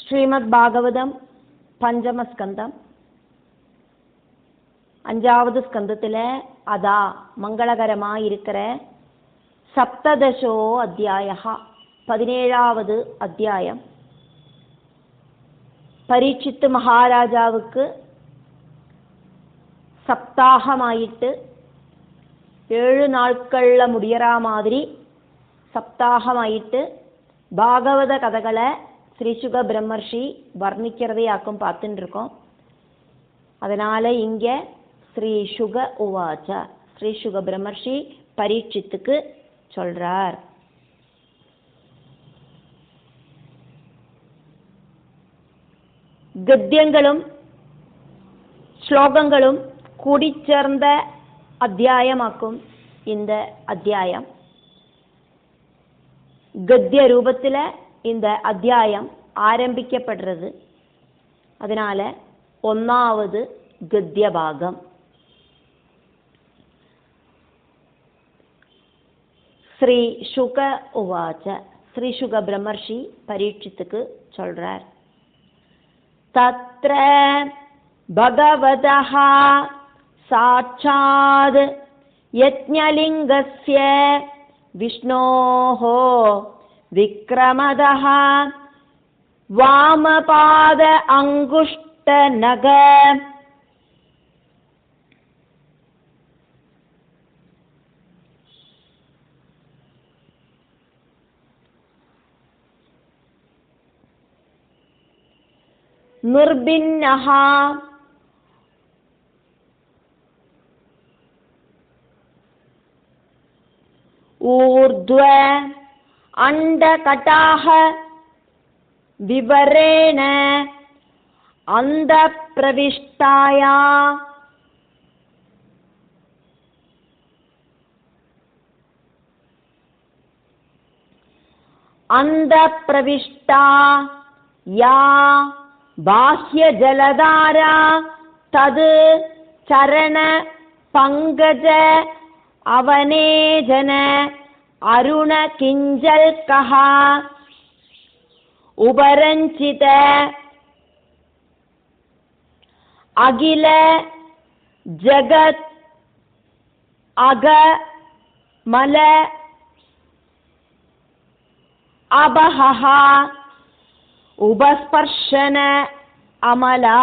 ஸ்ரீமத் பாகவதம் பஞ்சம ஸ்கந்தம். 5வது ஸ்கந்தத்தில் அதா மங்களகரமாயிருக்கிற சப்ததசோ அத்தியாய 17வது அத்தியாயம். பரீட்சித்து மகாராஜாவுக்கு சப்தாகமாயிட்டு 7 நாட்களில் முடியற மாதிரி சப்தாகமாயிட்டு பாகவத கதைகளை ஸ்ரீசுக பிரம்மர்ஷி வர்ணிக்கிறதையாக்கும் பார்த்துட்டு இருக்கோம். அதனால இங்கே ஸ்ரீசுக உவாச்ச, ஸ்ரீசுக பிரம்மர்ஷி பரீட்சித்துக்கு சொல்றார். கத்தியங்களும் ஸ்லோகங்களும் கூடிச்சேர்ந்த அத்தியாயமாக்கும் இந்த அத்தியாயம். கத்திய ரூபத்தில் இந்த அத்தியாயம் ஆரம்பிக்கப்படுறது. அதனால 1வது கத்திய பாகம். ஸ்ரீ சுக உவாச்ச, ஸ்ரீ சுக பிரம்மர்ஷி பரீட்சித்துக்கு சொல்றார். தத்ர பகவதஹ சாட்சாத் யஜ்ஞலிங்கஸ்ய விஷ்ணோஹ விக்ரமதஹ வாமபாத அங்குஷ்டநக நிர்பின்னஹ ஊர்த்வ அண்டகடாஹ விவரேண அந்தப்ரவிஷ்டாயா அந்தப்ரவிஷ்டா யா பாஹ்ய ஜலதாரா தது சரண பங்கஜ அவனேஜன அருண கிஞ்சல்கஹ உபரஞ்சித அகில ஜகத் அக மல அபஹஹ உபஸ்பர்ஷன அமலா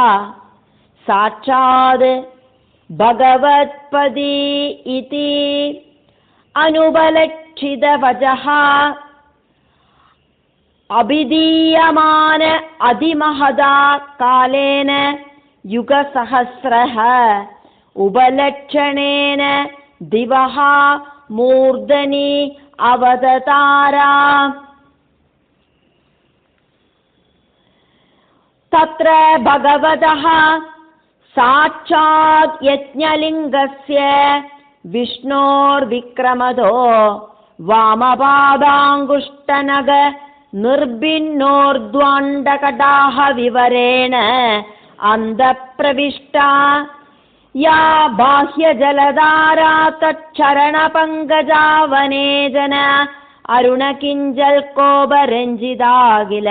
சாட்சாத் பகவத்பதி இதி அனுபலட்சித வஜஹ அபிதீயமான அதிமஹதா காலேன யுகசஹஸ்ரஹ உபலட்சணேன திவஹ மூர்தனி அவததாரா. தத்ர பகவதஹ சாட்சாத் யஜ்ஞலிங்கஸ்ய விஷ்ணோர்விக்ரமதோ வாமபாதாங்குஷ்டநக நிர்பின்னோர்த்வாண்டகடாஹ விவரேண அந்தப்ரவிஷ்டா யா பாஹ்ய ஜலதாரா தச்சரணபங்கஜாவனேஜன அருணகிஞ்சல்கோபரஞ்சிதாகில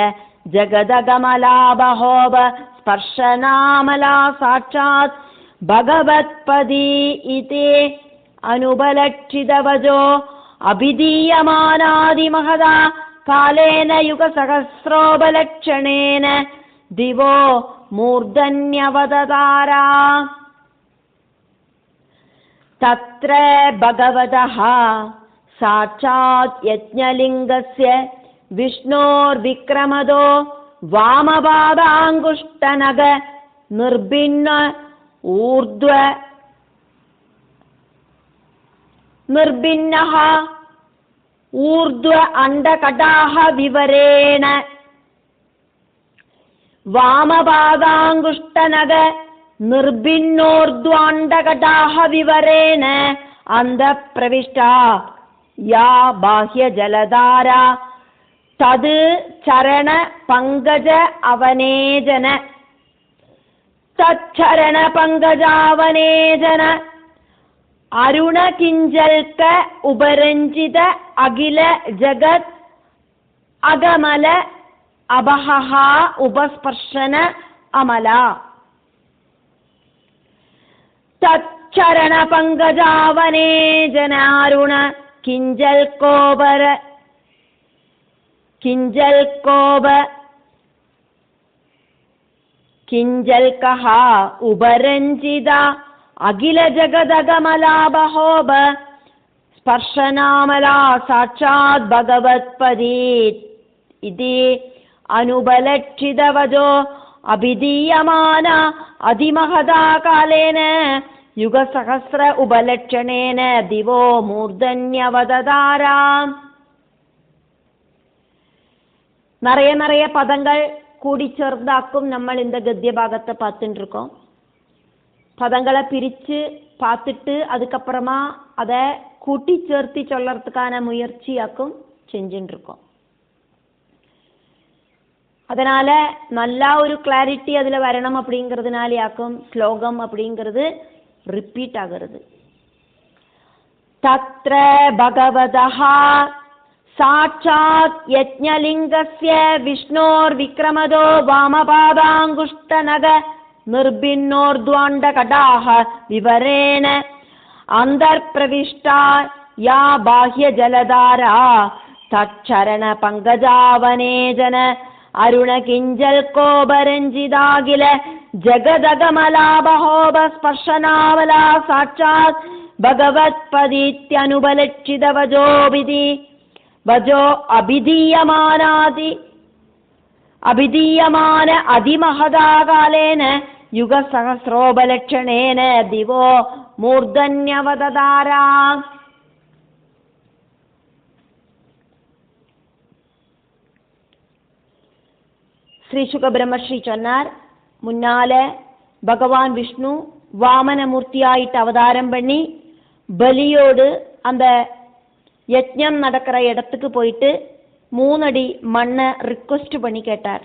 ஜகதகமலாபஹோப ஸ்பர்ஷனாமலா சாட்சாத் பகவத்பதி இதி அனுபலட்சிதவஜோ அபிதீயமானாதிமஹதா காலேன யுகசஹஸ்ரோபலட்சணேன திவோ மூர்தன்யவததாரா. தத்ர பகவதஹ சாட்சாத் யஜ்ஞலிங்கஸ்ய விஷ்ணோர்விக்ரமதோ வாமபாதாங்குஷ்டநக நிர்பின்ன ஊர்த்வ நிர்பின்னஹ ஊர்த்வ அண்டகடாஹ விவரேண வாமபாதாங்குஷ்டநக நிர்பின்னோர்த்வாண்டகடாஹ விவரேண அந்தப்ரவிஷ்டா யா பாஹ்ய ஜலதாரா தது சரண பங்கஜ அவனேஜன தச்சரண பங்கஜாவனேஜன அருண கிஞ்சல்க உபரஞ்சித அகில ஜகத் அகமல அபஹஹ உபஸ்பர்ஷன அமல தச்சரண பங்கஜாவனே ஜனாருண கிஞ்சல் கஹா உபரஞ்சிதா அகில ஜகதகமலாபஹோப ஸ்பர்ஷனாமலா சாட்சாத் பகவத்பதீத் இதி அனுபலட்சிதவஜோ அபிதீயமான அதிமகதா காலேன யுகசகஸ்ர உபலட்சணேன திவோ மூர்தன்யவததாராம். நிறைய பதங்கள் கூடி சேர்ந்தாக்கும் நம்ம இந்த கத்திய பாகத்தை பார்த்துட்டு இருக்கோம். பதங்களை பிரித்து பார்த்துட்டு அதுக்கப்புறமா அதை கூட்டி சேர்த்து சொல்லறதுக்கான முயற்சியாக்கும் செஞ்சுட்டு இருக்கோம். அதனால நல்லா ஒரு கிளாரிட்டி அதில் வரணும் அப்படிங்கிறதுனாலேயாக்கும் ஸ்லோகம் அப்படிங்கிறது ரிப்பீட் ஆகிறது. தத்ர பகவதஹ சாட்சாத் யஜ்ஞலிங்கஸ்ய விஷ்ணோர் விக்ரமதோ வாமபாதாங்குஷ்டநக நிர்பின்னோர்த்வாண்ட கடாஹ விவரேண அந்தர்பிரவிஷ்டா யா பாஹ்ய ஜலதாரா தச்சரண பங்கஜாவனேஜன அருண கிஞ்சல் கோபரஞ்சிதாகில ஜகதகமலாபஹோப ஸ்பர்ஷனாமலா சாட்சாத் பகவத்பதீத்யனுபலட்சிதவஜோபிதி வஜோ அபிதீயமான அதிமகதாகாலேன யுகசகஸ்ரோபலட்சணேன திவோ மூர்தன்யவததாரா. ஸ்ரீ சுக பிரம்மஸ்ரீ சொன்னார், முன்னால பகவான் விஷ்ணு வாமனமூர்த்தியாயிட்டு அவதாரம் பண்ணி பலியோடு அந்த யஜ்ஞம் நடக்கிற இடத்துக்கு போயிட்டு 3 அடி மண்ணை ரிக்வெஸ்ட் பண்ணி கேட்டார்.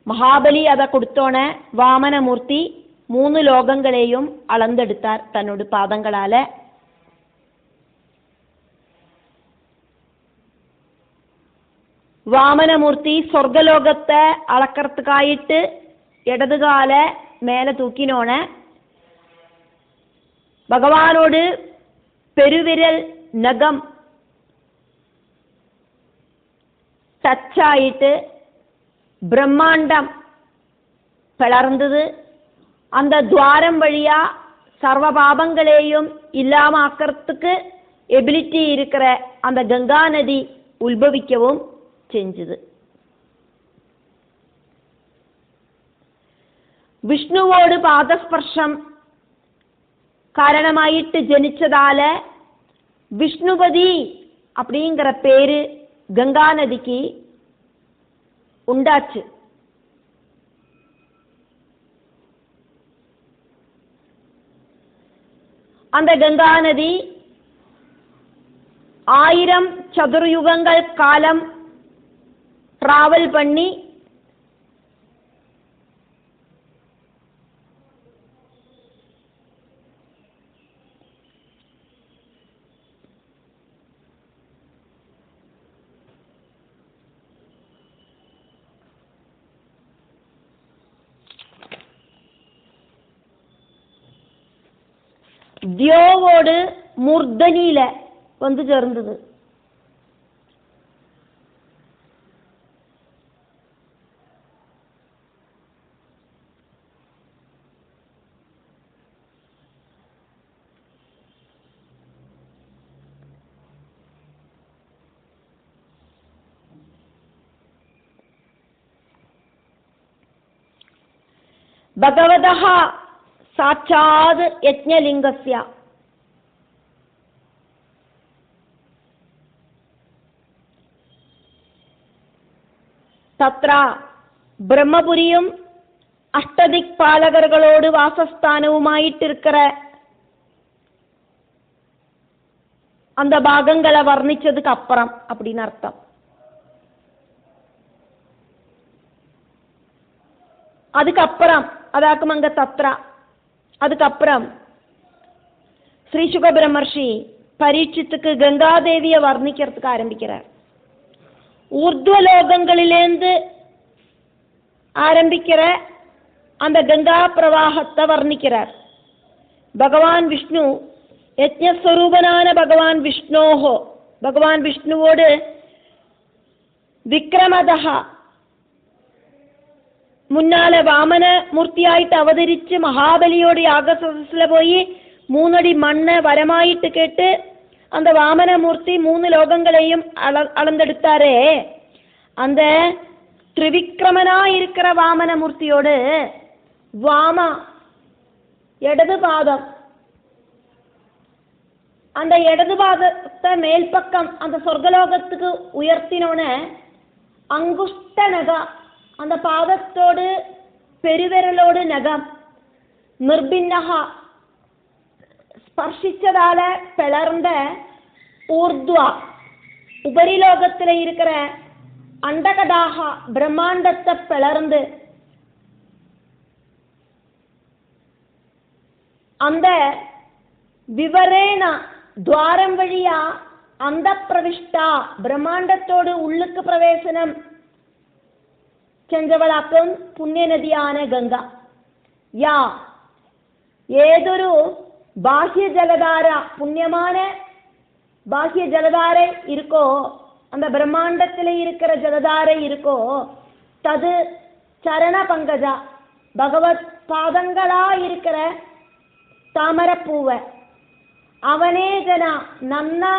மகாபலி அதை கொடுத்தோன வாமனமூர்த்தி 3 லோகங்களையும் அளந்தெடுத்தார் தன்னோட பாதங்களால. வாமனமூர்த்தி சொர்க்கலோகத்தை அளக்கிறதுக்காயிட்டு இடதுகால மேலே தூக்கினோன பகவானோடு பெருவிரல் நகம் டச் ஆயிட்டு பிரம்மாண்டம் பிளர்ந்தது. அந்த துவாரம் வழியா சர்வ பாபங்களையும் இல்லாம ஆக்கிறதுக்கு எபிலிட்டி இருக்கிற அந்த கங்கா நதி உத்பவிக்கவும் செஞ்சது. விஷ்ணுவோடு பாதஸ்பர்ஷம் காரணமாயிட்டு ஜனிச்சதால விஷ்ணுபதி அப்படிங்கிற பேரு கங்கா நதிக்கு உண்டாச்சு. அந்த கங்கா நதி 1000 சதுர்யுகங்கள் காலம் டிராவல் பண்ணி தியோவோடு மூர்தனியில வந்து சேர்ந்தது. பகவதஹ சாட்சாத் யஜ்ஞலிங்கஸ்ய தத்ர பிரம்மபுரியும் அஷ்டதிக் பாலகர்களோடு வாசஸ்தானவுமாயிட்டிருக்கிற அந்த பாகங்களை வர்ணிச்சதுக்கு அப்புறம் அப்படின்னு அர்த்தம். அதுக்கப்புறம் அதாக்கும் அங்க தத்ரா. அதுக்கப்புறம் ஸ்ரீ சுக பிரம்மர்ஷி பரீட்சித்துக்கு கங்காதேவியை வர்ணிக்கிறதுக்கு ஆரம்பிக்கிறார். ஊர்துவலோகங்களிலேருந்து ஆரம்பிக்கிற அந்த கங்கா பிரவாகத்தை வர்ணிக்கிறார். பகவான் விஷ்ணு யஜ்ஞஸ்வரூபனான பகவான் விஷ்ணுவோடு விக்ரமதா முன்னால வாமன மூர்த்தியாயிட்டு அவதரிச்சு மகாபலியோட யாக சதஸ்ல போய் 3 அடி மண்ணை வரமாயிட்டு கேட்டு அந்த வாமன மூர்த்தி 3 லோகங்களையும் அளந்தெடுத்தாரே, அந்த திரிவிக்ரமனா இருக்கிற வாமன மூர்த்தியோடு வாமா இடது பாதம், அந்த இடது பாதத்தை மேல் பக்கம் அந்த சொர்க்கலோகத்துக்கு உயர்த்தினோன அங்குஷ்ட நகா, அந்த பாதத்தோடு பெருவிரலோடு நகம் நிர்பின்னகா ஸ்பர்ஷிச்சதால பிளர்ந்த ஊர்துவா உபரிலோகத்தில் இருக்கிற அண்டகடாகா பிரம்மாண்டத்தை பிளர்ந்து அந்த விவரேன துவாரம் வழியா அந்த பிரவிஷ்டா பிரம்மாண்டத்தோடு உள்ளுக்கு பிரவேசனம் செஞ்சவளாக்கும் புண்ணிய நதியான கங்கா. யா ஏதொரு பாஹ்ய ஜலதார புண்ணியமான பாஹ்ய ஜலதாரை இருக்கோ, அந்த பிரம்மாண்டத்தில் இருக்கிற ஜலதாரை இருக்கோ, தது சரண பங்கஜா பகவத் பாதங்களா இருக்கிற தாமரப்பூவை அவனே ஜனா நன்னா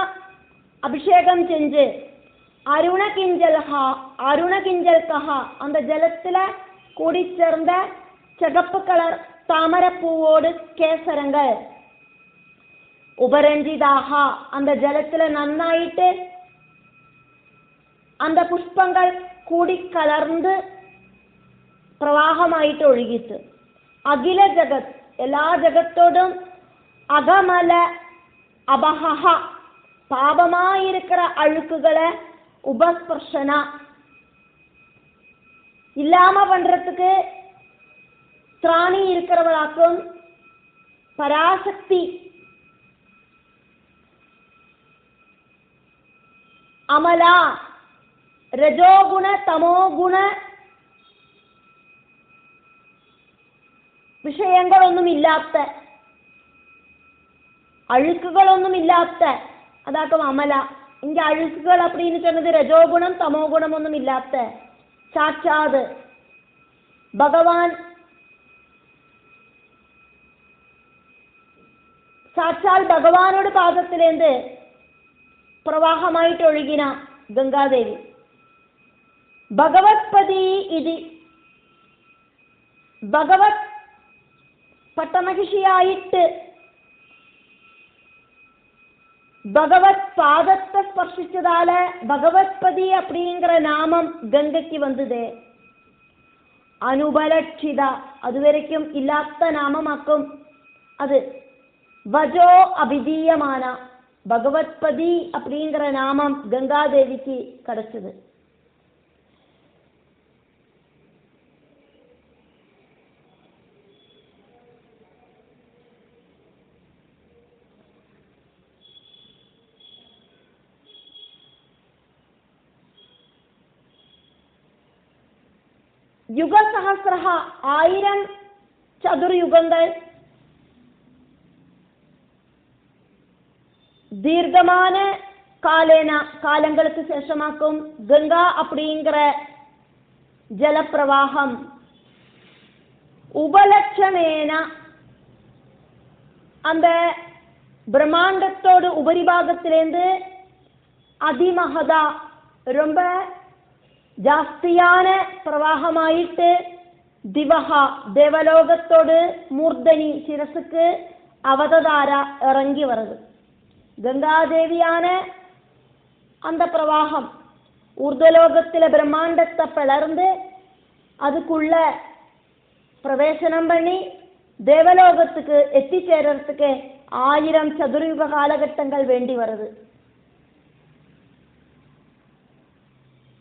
அபிஷேகம் செஞ்சு அருணகிஞ்சல்கா அந்த ஜலத்துல கூடி சேர்ந்த சிகப்பு கலர் தாமரப்பூவோடு கேசரங்கள் உபரஞ்சிதாக அந்த ஜலத்துல நன்னாயிட்டு அந்த புஷ்பங்கள் கூடி கலர்ந்து பிரவாகமாயிட்டு ஒழுகிட்டு அகில ஜகத் எல்லா ஜகத்தோடும் அகமல அபஹா பாபமாயிருக்கிற அழுக்குகளை உபஸ்பர்ஷனா இல்லாம பண்றதுக்கு திராணி இருக்கிறவளாக்கும் பராசக்தி அமலா ரஜோகுண தமோகுண விஷயங்களொന്നും இல்லாத அழுக்குகளொന്നും இல்லாத அதாக்கும் அமலா. இங்க அழுக்குகள் அப்படின்னு சொன்னது ரஜோகுணம் தமோகுணம் ஒன்றும் இல்லாத சாட்சாது பகவான் சாட்சால் பகவானோட பாதத்திலேருந்து பிரவாகமாயிட்டு ஒழுகினா கங்காதேவி. பகவத்பதி இது பகவத் பட்டமகிஷியாயிட்டு பகவத் பாதத்தை ஸ்பர்ஷிச்சதால பகவத்பதி அப்படிங்கிற நாமம் கங்கைக்கு வந்தது. அனுபலட்சிதா அது வரைக்கும் இல்லாத நாமமாக்கும். அது வஜோ அபிதீயமான பகவத்பதி அப்படிங்கிற நாமம் கங்காதேவிக்கு கிடைச்சது. யுக சஹஸ்ரஹா 1000 சதுர்யுகங்கள் தீர்க்கமான காலங்களுக்கு சேஷமாக்கும் கங்கா அப்படிங்கிற ஜலப்பிரவாகம் உபலட்சணேன அந்த பிரம்மாண்டத்தோடு உபரிபாகத்திலேருந்து அதிமகதா ரொம்ப ஜாஸ்தியான பிரவாகமாயிட்டு திவஹா தேவலோகத்தோடு மூர்தனி சிரசுக்கு அவததாரா இறங்கி வருது. கங்காதேவியான அந்த பிரவாகம் ஊர்தலோகத்தில் பிரம்மாண்டத்தை பிளர்ந்து அதுக்குள்ள பிரவேசனம் பண்ணி தேவலோகத்துக்கு எத்திச்சேரத்துக்கு 1000 சதுர்யுக காலகட்டங்கள் வேண்டி வருது.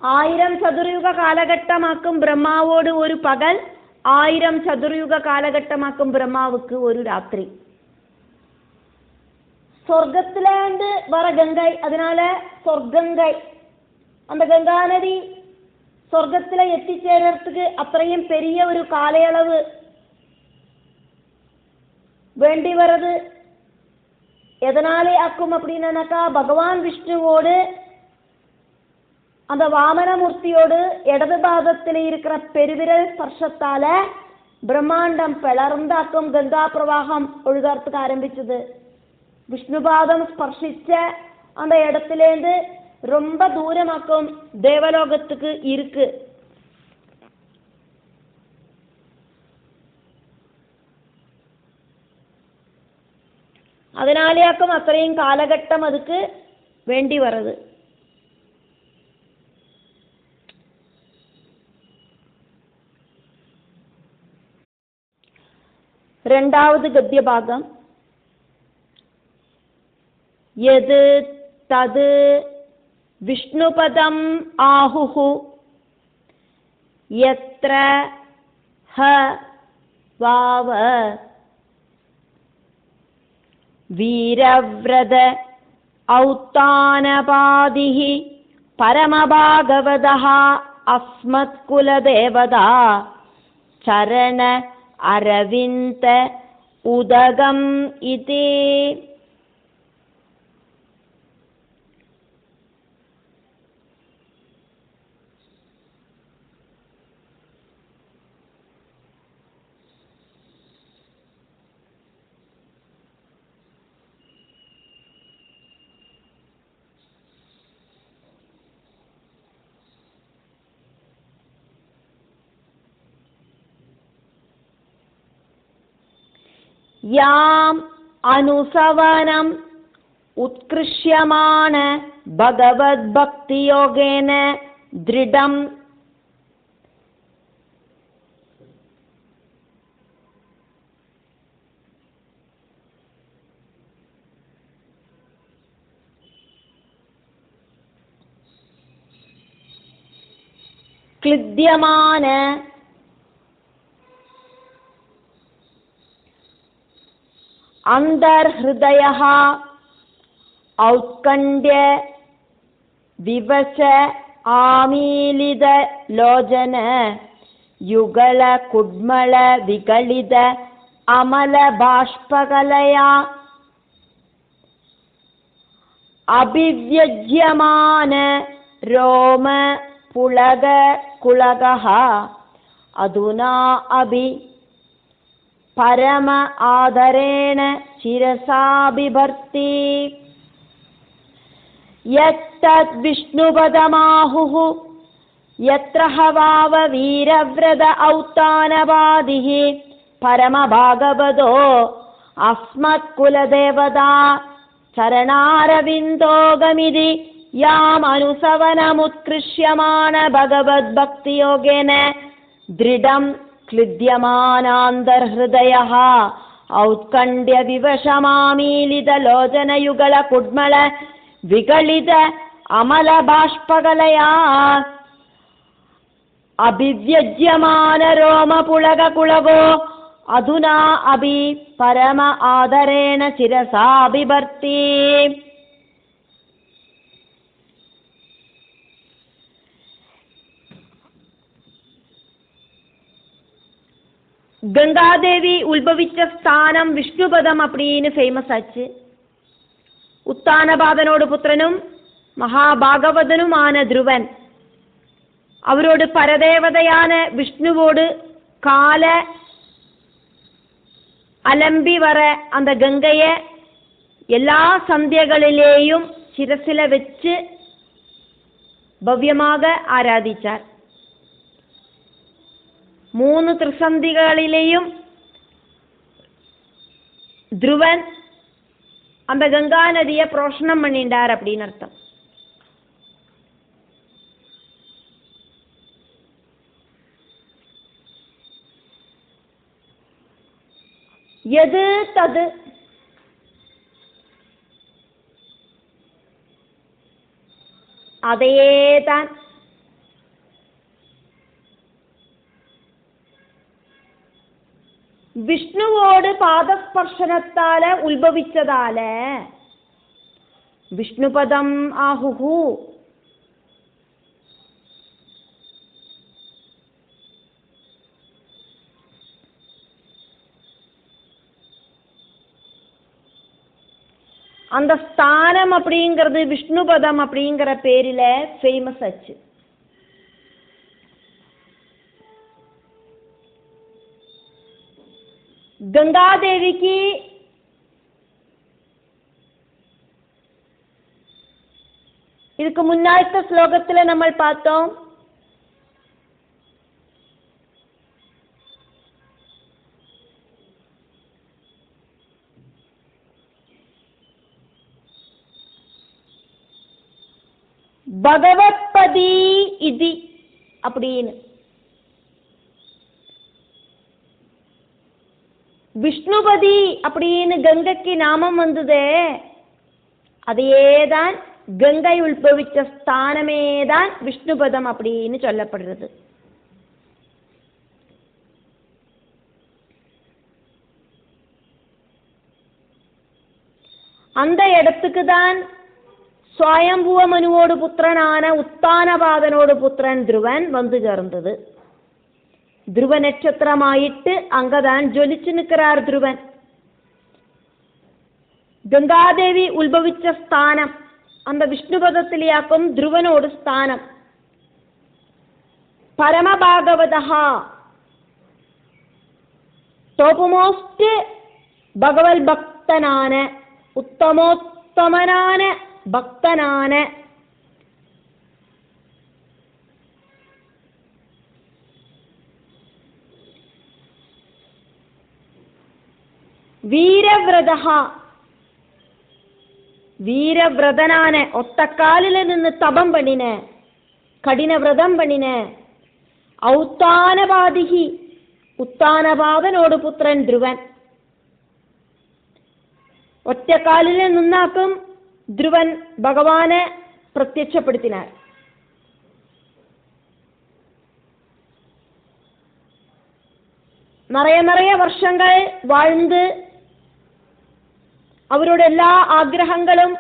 1000 சதுர்யுக காலகட்டமாக்கும் பிரம்மாவோடு ஒரு பகல், 1000 சதுர்யுக காலகட்டமாக்கும் பிரம்மாவுக்கு ஒரு ராத்திரி. சொர்க்கத்திலேந்து வர கங்கை, அதனால சொர்க்கங்கை அந்த கங்கா நதி சொர்க்கத்துல எத்திச்சேரத்துக்கு அத்தனையும் பெரிய ஒரு காலையளவு வேண்டி வர்றது எதனாலே ஆக்கும் அப்படின்னாக்கா பகவான் விஷ்ணுவோடு அந்த வாமனமூர்த்தியோடு இடது பாகத்தில் இருக்கிற பெருவிரல் ஸ்பர்ஷத்தால பிரம்மாண்டம் பிளர்ந்தாக்கும் கங்கா பிரவாகம் ஒழுகிறதுக்கு ஆரம்பிச்சது. விஷ்ணுபாதம் ஸ்பர்ஷிச்ச அந்த இடத்துலேருந்து ரொம்ப தூரமாக்கும் தேவலோகத்துக்கு இருக்கு. அதனாலேயாக்கும் அத்தனையும் காலகட்டம் அதுக்கு வேண்டி வருது. ரெண்டாவது கத்திய பாகம். யது தது விஷ்ணுபதம் ஆஹுஹு யத்ர ஹ வாவ வீரவ்ரத ஔத்தானபாதிஹி பரமபாகவதः அஸ்மத்குலதேவதா சரண அரவிந்த உதகம் இதி. யாம் அனுசவனம் உத்கிருஷ்யமான பகவத் பக்தி யோகேன த்ரிடம் கிளித்யமான அந்தர்ஹ்ருதயः ஔத்கண்ட்ய விவச ஆமீலித லோஜன யுகல குட்மள விகலித அமல பாஷ்பகலயா அபிவ்யஜ்யமான ரோம புலக குலகः அதுனா அபி பரம ஆதரேண சிரசா பிபர்த்தி. யத்தத் விஷ்ணுபதமாஹுஹு யத்ர ஹவாவ வீரவ்ரத ஔத்தானபாதிஹி பரம பாகவதோ அஸ்மத்குலதேவதா சரணாரவிந்தோகமிதி யாம் அனுசவனமுத்கிருஷ்யமான பகவத் பக்தி யோகேன த்ரிடம் क्लिद्यमानान्तर्हृदयः औत्कण्ड्य विवशमामीलित लोचनयुगल कुड्मल विगलित अमल बाष्पकलया अभिव्यज्यमान रोमपुलगकुलगो अधुना अभि परम आदरेण शिरसा बिभर्ति. கங்காதேவி உத்பவிச்ச ஸ்தானம் விஷ்ணுபதம் அப்படின்னு ஃபேமஸ் ஆச்சு. உத்தானபாதனோட புத்திரனும் மகாபாகவதனுமான துருவன் அவரோடு பரதேவதையான விஷ்ணுவோடு கால அலம்பி வர அந்த கங்கைய எல்லா சந்தியகளிலேயும் சிரசில வச்சு பவ்யமாக ஆராதிச்சார். 3 திரிசந்திகளிலேயும் துருவன் அந்த கங்கா நதியை புரோஷனம் பண்ணிண்டார் அப்படின்னு அர்த்தம். எது தது அதேதான் விஷ்ணுவோடு பாதஸ்பர்ஷனத்தால உத்பவிச்சதால விஷ்ணுபதம் ஆஹுஹு அந்த ஸ்தானம் அப்படிங்கிறது விஷ்ணுபதம் அப்படிங்கிற பேரில் ஃபேமஸ் ஆச்சு. கங்காதேவிக்கு இதுக்கு முன்னாடி ஸ்லோகத்தில் நம்ம பார்த்தோம், பகவத்பதி இதி அப்படின்னு. விஷ்ணுபதி அப்படின்னு கங்கைக்கு நாமம் வந்தது. அதையேதான் கங்கை உள்பவிச்ச ஸ்தானமே தான் விஷ்ணுபதம் அப்படின்னு சொல்லப்படுறது. அந்த இடத்துக்கு தான் சுவயம்புவ மனுவோடு புத்திரனான உத்தானபாதனோடு புத்திரன் துருவன் வந்து சேர்ந்தது. துருவ நட்சத்திரமாயிட்டு அங்கதான் ஜொலிச்சு நிற்கிறார் துருவன். கங்காதேவி உல்பவிச்ச ஸ்தானம் அந்த விஷ்ணுபதத்திலேயாக்கும் துருவனோடு ஸ்தானம். பரமபாகவதா டோபமோஸ்ட் பகவல் பக்தனான உத்தமோத்தமனான பக்தனான வீரவிரதா வீரவிரதனான ஒத்தக்காலில நின்று தபம் பண்ணின கடின விரதம் பண்ணின ஔத்தானபாதிகி உத்தானபாதனோடு புத்திரன் துருவன். ഒറ്റക്കാലിൽ നിന്നാക്കും ധ്രുവൻ ഭഗവാനെ പ്രത്യക്ഷപ്പെടുത്തിനാർ. നിറയെ വർഷങ്ങൾ വാഴ്ந்து அவரோட எல்லா ஆக்கிரகங்களும்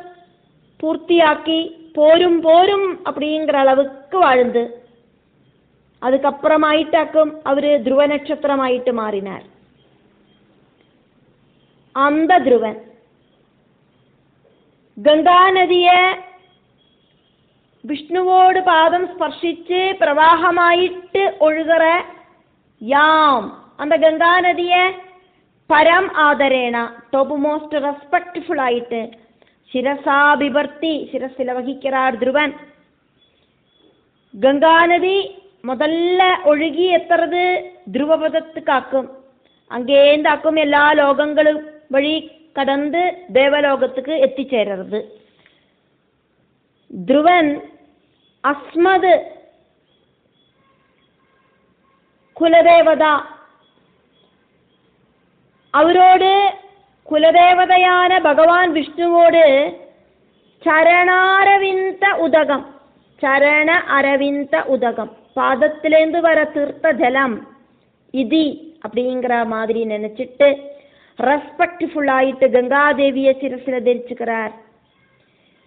பூர்த்தியாக்கி போரும் அப்படிங்கிற அளவுக்கு வாழ்ந்து அதுக்கப்புறமாயிட்டாக்கும் அவரு துருவ நட்சத்திரமாயிட்டு மாறினார். அந்த துருவன் ഗംഗാ നദിയെ വിഷ്ണുവോട് പാദം സ്പർശിച്ച് പ്രവാഹമായിട്ട് ഒഴുകറ യാം அந்த ഗംഗാ നദിയെ പരം ആദരേണ ടോപ്പ് മോസ്റ്റ് റെസ്പെക്ട്ഫുൾ ആയിട്ട് ശിരസാഭിവർത്തി ശിരസില വഹിக்கிறார் ധ്രുവൻ. ഗംഗാ നദി முதல்ல ஒழுகி எத்துறது ധ്രുവപദத்துக்காக்கும். அங்கேந்தாக்கும் எல்லா லோகங்களும் வழி கடந்து தேவலோகத்துக்கு எத்திச்சேர்றது. ധ്രുവൻ അസ്മത് കുലദേവത அவரோடு குலதேவதையான பகவான் விஷ்ணுவோடு சரணாரவிந்த உதகம் சரண அரவிந்த உதகம் பாதத்திலேந்து வர தீர்த்த ஜலம் இதி அப்படிங்கிற மாதிரி நினைச்சிட்டு ரெஸ்பெக்ட்ஃபுல் ஆயிட்டு கங்காதேவியை சிரசில தரிச்சுக்கிறார்.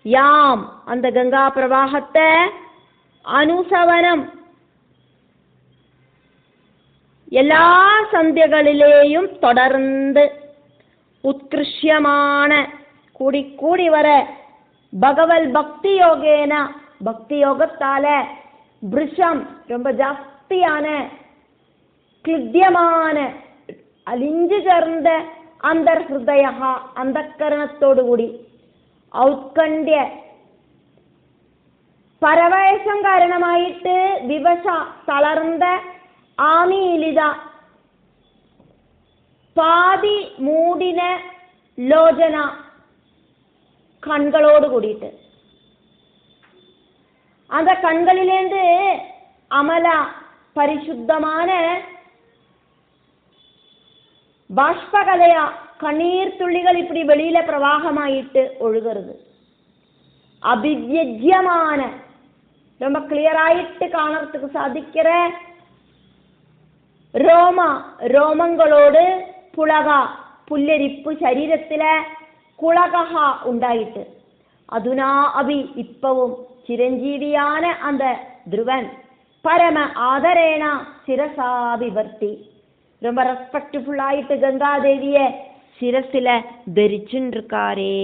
யாம் அந்த கங்கா பிரவாகத்தை அனுசவனம் எல்லா சந்தியகளிலேயும் தொடர்ந்து உத்கிருஷ்யமான கூடி வர பகவல் பக்தி யோகேன பக்தி யோகத்தால பிருஷம் ரொம்ப ஜாஸ்தியான கிளித்தியமான அலிஞ்சு சேர்ந்த അന്തർഹൃദയ അന്ധക്കരണത്തോടുകൂടി ഔത്കണ്ഠ്യ പരവേശം കാരണമായിട്ട് വിവശ തളർന്ന ആമീലിത പാതി മൂടിന ലോചന കണ്ണുകളോട് കൂടിയിട്ട് அந்த கண்களிலேந்து அமல பரிசுத்தமான பாஷ்பகலையா கண்ணீர் துள்ளிகள் இப்படி வெளியில பிரவாகமாயிட்டு ஒழுகிறது. அபிவ்யஜ்யமான ரொம்ப கிளியராயிட்டு காணறதுக்கு சாதிக்கிற ரோமங்களோடு புலகா புல்லரிப்பு ശരീരത്തിல குலகஹ உண்டாயிட்டு அதுனா அபி இப்பவும் ചിരഞ്ജീവിயான அந்த ധ്രുവൻ பரம ஆதரேன சிரசாபிவர்த்தி ரொம்ப ரெஸ்பெக்ட்ஃபுல் ஆயிட்டு கங்காதேவியை சிரசில தரிச்சுன்னு இருக்காரே.